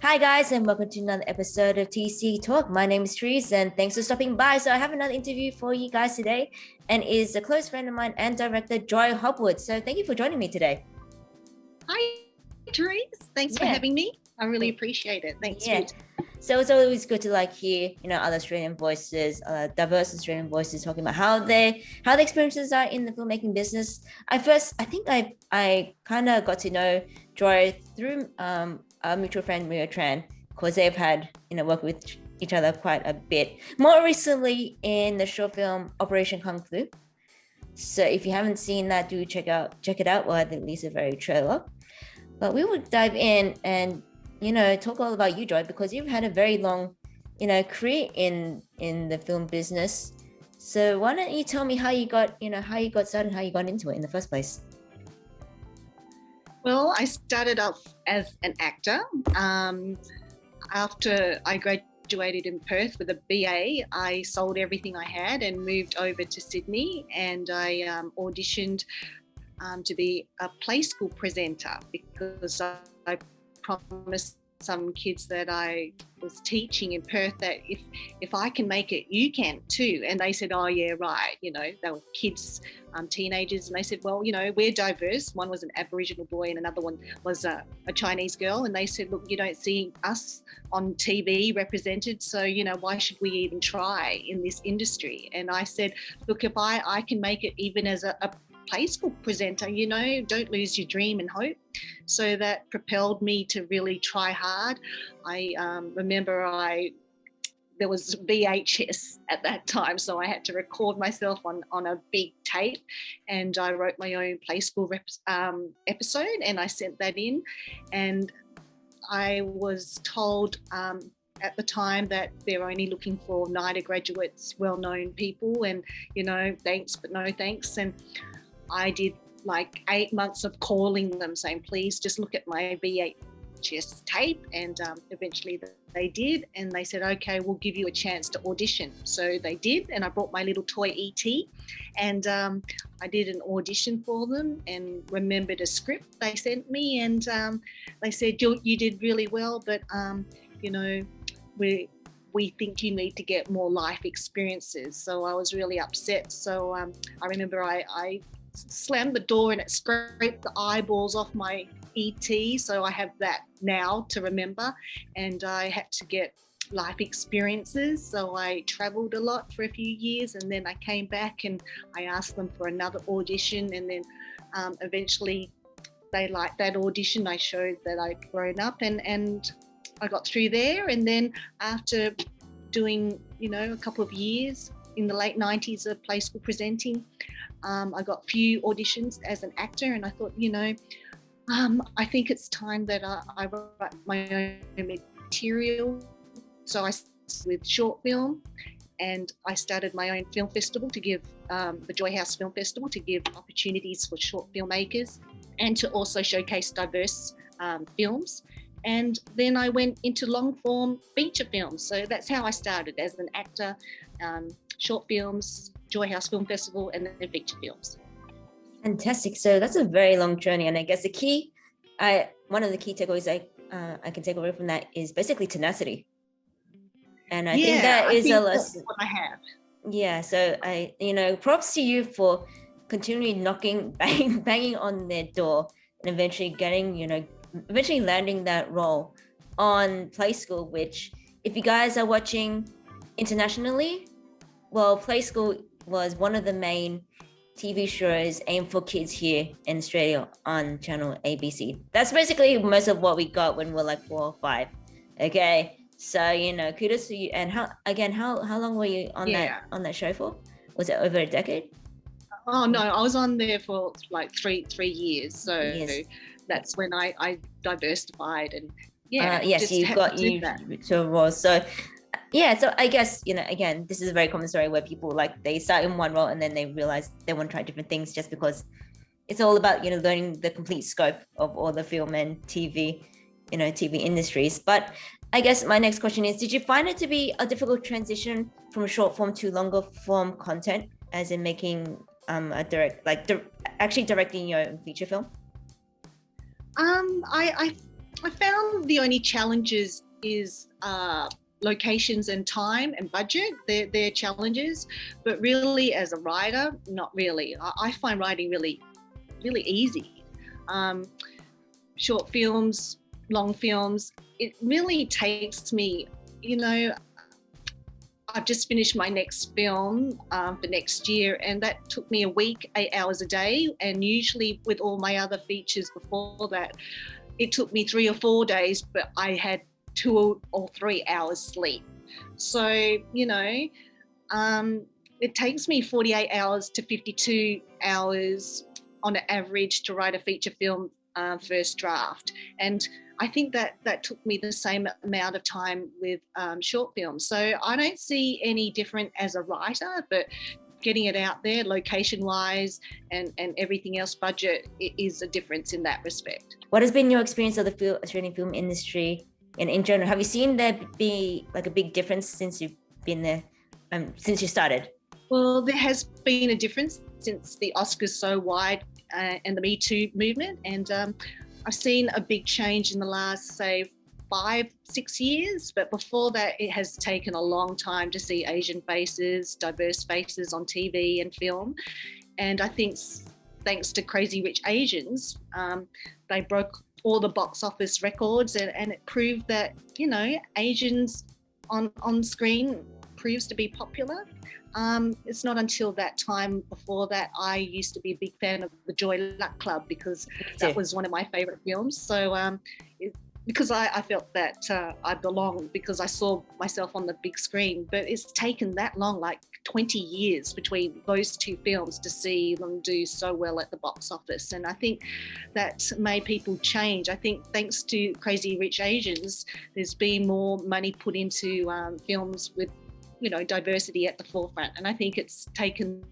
Hi guys, and welcome to another episode of TC Talk. My name is Therese, and thanks for stopping by. So I have another interview for you guys today, and is a close friend of mine and director Joy Hopwood. So thank you for joining me today. Hi, Therese. Thanks for having me. I really appreciate it. Thanks. Yeah. So it's always good to hear, other Australian voices, diverse Australian voices talking about how the experiences are in the filmmaking business. I think I kind of got to know Joy through our mutual friend Mia Tran, because they've had worked with each other quite a bit. More recently in the short film Operation Kung Fu. So if you haven't seen that, do check it out. Well, at least a very trailer. But we would dive in and talk all about you, Joy, because you've had a very long, career in the film business. So why don't you tell me how you got started, how you got into it in the first place? Well, I started off as an actor. After I graduated in Perth with a BA, I sold everything I had and moved over to Sydney, and I auditioned to be a play school presenter because I promised some kids that I was teaching in Perth that if I can make it, you can too. And they said, oh yeah, right. They were kids, teenagers. And they said, well, we're diverse. One was an Aboriginal boy and another one was a Chinese girl. And they said, look, you don't see us on TV represented. So, why should we even try in this industry? And I said, look, if I can make it even as a play school presenter, don't lose your dream and hope. So that propelled me to really try hard. I remember there was VHS at that time, so I had to record myself on a big tape, and I wrote my own play school episode, and I sent that in, and I was told at the time that they're only looking for NIDA graduates, well-known people, and thanks but no thanks. And I did 8 months of calling them saying, please just look at my VHS tape. And eventually they did. And they said, okay, we'll give you a chance to audition. So they did. And I brought my little toy ET, and I did an audition for them and remembered a script they sent me. And they said, you did really well, but, we think you need to get more life experiences. So I was really upset. So I remember I slammed the door and it scraped the eyeballs off my ET. So I have that now to remember. And I had to get life experiences. So I traveled a lot for a few years, and then I came back and I asked them for another audition. And then eventually they liked that audition. I showed that I'd grown up, and I got through there. And then after doing, a couple of years in the late 90s of play school presenting, I got a few auditions as an actor, and I thought, I think it's time that I write my own material. So I started with short film, and I started my own film festival to give the Joy House Film Festival to give opportunities for short filmmakers and to also showcase diverse films. And then I went into long form feature films. So that's how I started, as an actor, short films, Joy House Film Festival, and then feature films. Fantastic. So that's a very long journey. And I guess one of the key takeaways I can take away from that is basically tenacity. And I think that is a lesson. What I have. Yeah. So props to you for continually banging on their door, and eventually landing that role on Play School, which, if you guys are watching internationally, well, Play School was one of the main TV shows aimed for kids here in Australia on channel ABC. That's basically most of what we got when we were 4 or 5. Okay, so kudos to you. And how long were you on that show for? Was it over a decade? Oh no, I was on there for 3 years. So yes. That's when I diversified, and you got to a role. So so I guess again, this is a very common story where people they start in one role and then they realize they want to try different things, just because it's all about learning the complete scope of all the film and TV industries. But I guess my next question is, did you find it to be a difficult transition from short form to longer form content, as in making actually directing your own feature film? I I found the only challenges is locations and time and budget. They're challenges, but really as a writer, not really. I find writing really, really easy. Short films, long films, it really takes me, you know, I've just finished my next film for next year, and that took me a week, 8 hours a day. And usually with all my other features before that, it took me 3 or 4 days, but I had 2 or 3 hours sleep. So, you know, it takes me 48 hours to 52 hours on an average to write a feature film first draft. And I think that took me the same amount of time with short films. So I don't see any different as a writer, but getting it out there location-wise and everything else, budget, is a difference in that respect. What has been your experience of the Australian film industry in general? Have you seen there be like a big difference since you've been there, since you started? Well, there has been a difference since the Oscars so wide and the Me Too movement. And I've seen a big change in the last, say, 5-6 years, but before that it has taken a long time to see Asian faces, diverse faces on TV and film. And I think thanks to Crazy Rich Asians, they broke all the box office records, and it proved that, you know, Asians on screen proves to be popular. It's not until that time before that I used to be a big fan of the Joy Luck Club, because that was one of my favorite films. So because I felt that I belonged, because I saw myself on the big screen. But it's taken that long, like 20 years between those two films, to see them do so well at the box office. And I think that made people change. I think thanks to Crazy Rich Asians, there's been more money put into films with, you know, diversity at the forefront. And I think it's taken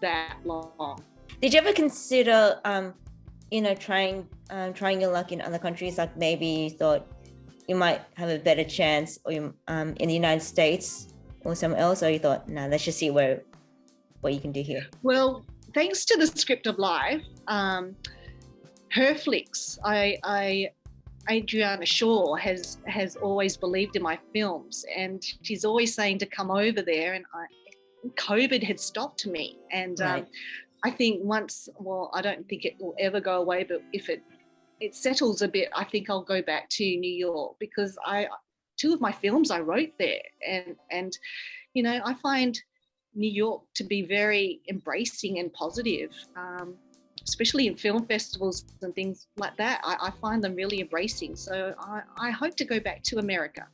that long. Did you ever consider, you know, trying your luck in other countries? Like maybe you thought you might have a better chance, or in the United States or somewhere else, or you thought, no, let's just see what you can do here? Well, thanks to the Script of Life, her flicks, Adriana Shaw has always believed in my films, and she's always saying to come over there. And COVID had stopped me, and Right. I think I don't think it will ever go away, but if it settles a bit, I think I'll go back to New York, because 2 of my films I wrote there, and you know, I find New York to be very embracing and positive. Especially in film festivals and things like that, I find them really embracing. So I hope to go back to America.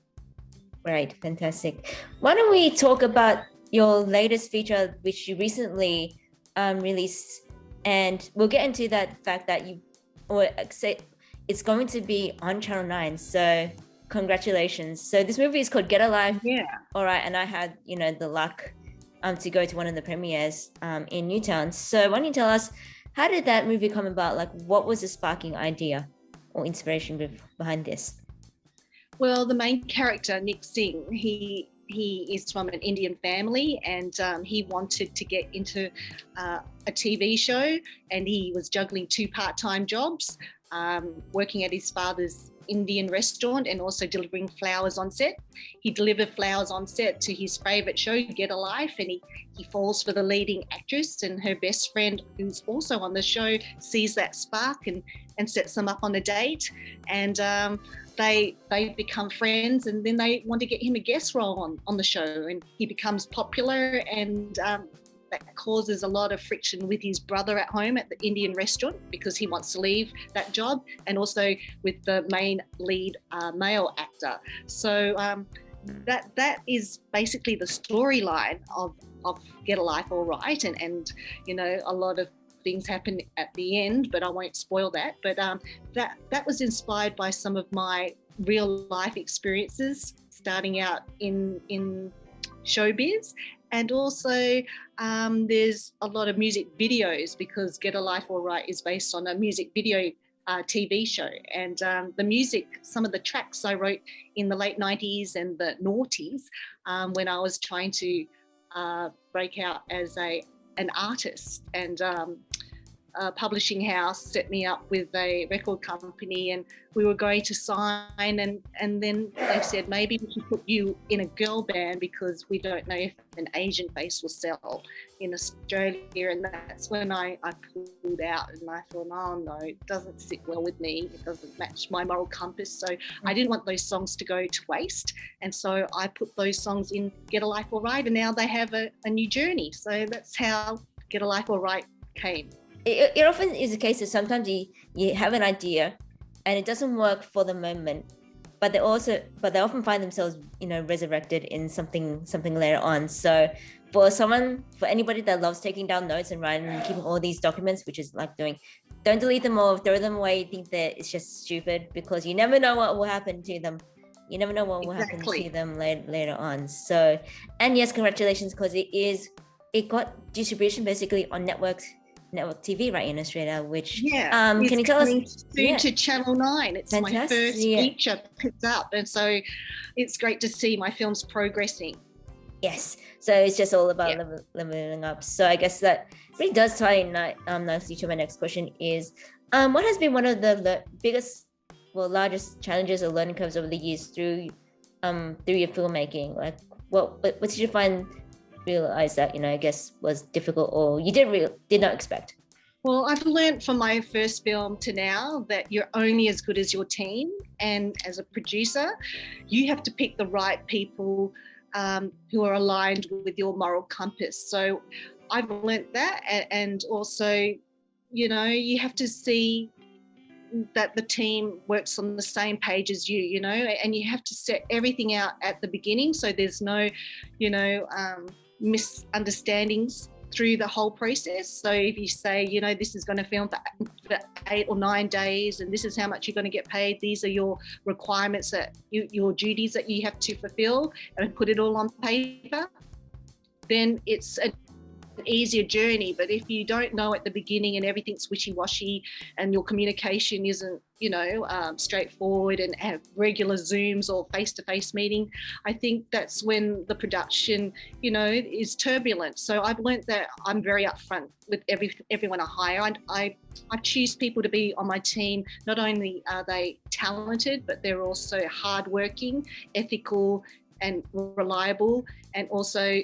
Right, fantastic. Why don't we talk about your latest feature, which you recently released, and we'll get into that fact that it's going to be on Channel 9. So congratulations. So this movie is called Get a Life. Yeah. All right, and I had, you know, the luck to go to one of the premieres in Newtown. So why don't you tell us, how did that movie come about? Like, what was the sparking idea or inspiration behind this? Well, the main character, Nick Singh, he is from an Indian family, and he wanted to get into a TV show, and he was juggling 2 part-time jobs, working at his father's Indian restaurant and also delivering flowers on set. He delivered flowers on set to his favourite show, Get a Life, and he falls for the leading actress, and her best friend, who's also on the show, sees that spark and sets them up on a date. And they become friends, and then they want to get him a guest role on the show, and he becomes popular, and that causes a lot of friction with his brother at home at the Indian restaurant, because he wants to leave that job, and also with the main lead male actor. So that is basically the storyline of Get a Life All Right, and you know, a lot of things happen at the end, but I won't spoil that. But that was inspired by some of my real life experiences starting out in showbiz. And also there's a lot of music videos, because Get a Life All Right is based on a music video TV show. And the music, some of the tracks I wrote in the late 90s and the noughties, when I was trying to break out as an artist. And publishing house set me up with a record company, and we were going to sign, and then they said maybe we should put you in a girl band because we don't know if an Asian face will sell in Australia. And that's when I pulled out, and I thought, oh no, it doesn't sit well with me, it doesn't match my moral compass. So I didn't want those songs to go to waste, and so I put those songs in Get a Life Alright, and now they have a new journey. So that's how Get a Life Alright came. It often is the case that sometimes you have an idea and it doesn't work for the moment, but they often find themselves, resurrected in something later on. So for anybody that loves taking down notes and writing and keeping all these documents, which is like doing, don't delete them or throw them away. You think that it's just stupid, because you never know what will happen to them. You never know what will happen to them later on. So, and yes, congratulations, because it got distribution basically on network TV right in Australia, which can you tell us soon to Channel 9. It's fantastic. My first feature picked up, and so it's great to see my films progressing. Yes, so it's just all about leveling up. So I guess that really does tie in nicely to my next question is, what has been one of the largest challenges or learning curves over the years through your filmmaking? Like what did you realize that I guess was difficult, or you did not expect? Well, I've learned from my first film to now that you're only as good as your team, and as a producer you have to pick the right people who are aligned with your moral compass. So I've learned that, and also you have to see that the team works on the same page as you, and you have to set everything out at the beginning so there's no misunderstandings through the whole process. So if you say, this is going to film for 8 or 9 days, and this is how much you're going to get paid, these are your requirements, your duties that you have to fulfill, and put it all on paper, then it's an easier journey. But if you don't know at the beginning and everything's wishy-washy and your communication isn't straightforward and have regular Zooms or face-to-face meeting, I think that's when the production is turbulent. So I've learned that I'm very upfront with everyone I hire. I choose people to be on my team. Not only are they talented, but they're also hardworking, ethical and reliable, and also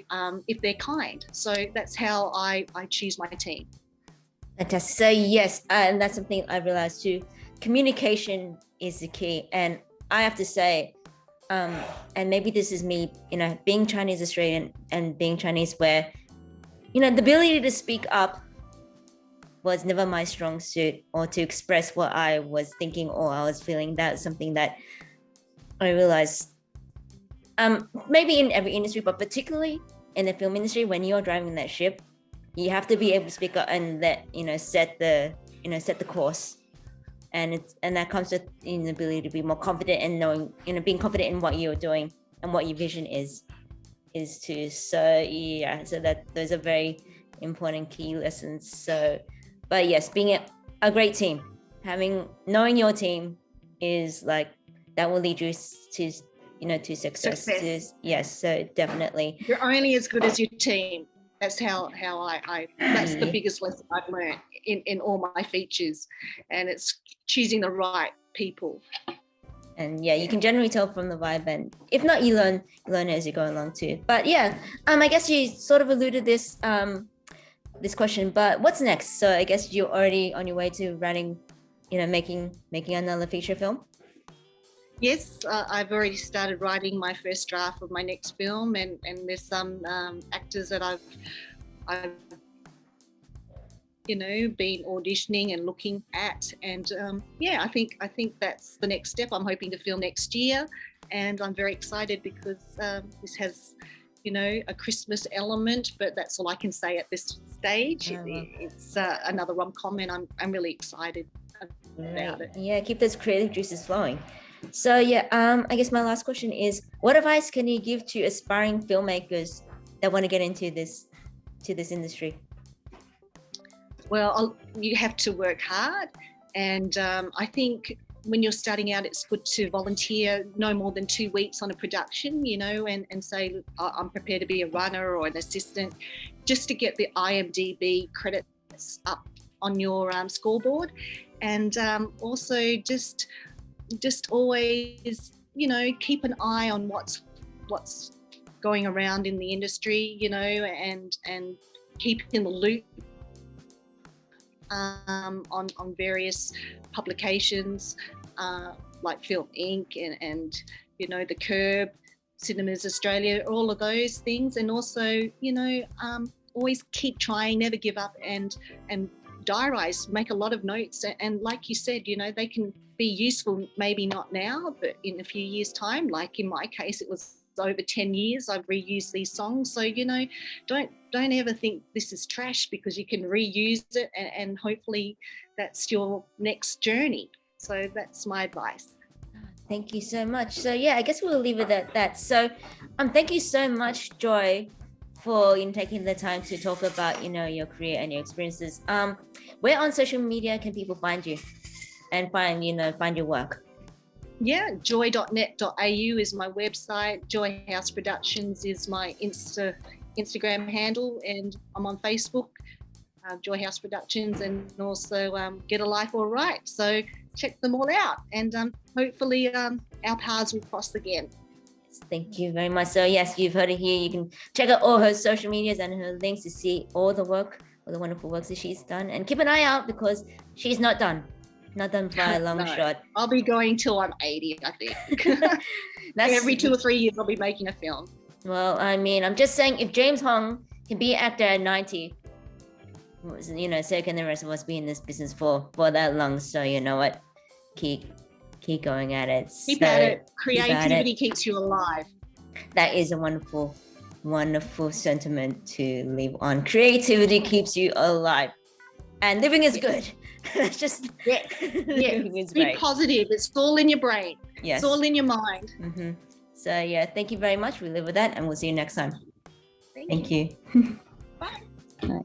if they're kind. So that's how I choose my team. Fantastic. So yes, and that's something I realized too. Communication is the key, and I have to say, and maybe this is me, being Chinese Australian and being Chinese, where the ability to speak up was never my strong suit, or to express what I was thinking or I was feeling. That's something that I realized. Maybe in every industry, but particularly in the film industry, when you're driving that ship, you have to be able to speak up and set the course, and that comes with the ability to be more confident and knowing, being confident in what you're doing and what your vision is too. So those are very important key lessons. So, but yes, being a great team, knowing your team is like that will lead you to to success. Yes, so definitely. You're only as good as your team. That's how I that's the biggest lesson I've learned in all my features, and it's choosing the right people. And you can generally tell from the vibe, and if not, you learn it as you go along too. But I guess you sort of alluded this question, but what's next? So I guess you're already on your way to writing, making another feature film. Yes, I've already started writing my first draft of my next film, and there's some actors that I've been auditioning and looking at, and I think that's the next step. I'm hoping to film next year, and I'm very excited because this has a Christmas element, but that's all I can say at this stage. It's another rom-com, and I'm really excited about it. Yeah, keep those creative juices flowing. So I guess my last question is, what advice can you give to aspiring filmmakers that want to get into this industry? Well, you have to work hard, and I think when you're starting out, it's good to volunteer no more than 2 weeks on a production, and say, I'm prepared to be a runner or an assistant, just to get the IMDb credits up on your scoreboard, and also just always, you know, keep an eye on what's going around in the industry, you know, and keep in the loop on various publications like Film Inc. and you know, The Curb, Cinemas Australia, all of those things. And also, you know, always keep trying, never give up, and diarise, make a lot of notes. And like you said, you know, they can be useful, maybe not now, but in a few years' time. Like in my case, it was over 10 years I've reused these songs. So, you know, don't ever think this is trash, because you can reuse it, and hopefully that's your next journey. So that's my advice. Thank you so much. So yeah, I guess we'll leave it at that. So thank you so much, Joy, for taking the time to talk about, you know, your career and your experiences. Where on social media can people find you and find your work? Yeah, joy.net.au is my website. Joy House Productions is my Instagram handle, and I'm on Facebook, Joy House Productions, and also Get a Life All Right. So check them all out, and hopefully our paths will cross again. Thank you very much. So yes, you've heard it here. You can check out all her social medias and her links to see all the wonderful works that she's done, and keep an eye out, because she's not done by a long shot. I'll be going till I'm 80, I think. Every 2 or 3 years I'll be making a film. Well, I mean, I'm just saying, if James Hong can be an actor at 90, you know, so can the rest of us be in this business for that long. So you know what, keep going at it. Keep at it. Creativity keeps you alive. That is a wonderful sentiment to live on. Creativity keeps you alive, and living is good. That's just Be positive. It's all in your brain. Yes. It's all in your mind. Mm-hmm. So yeah, thank you very much. We live with that, and we'll see you next time. Thank you. Bye. Bye.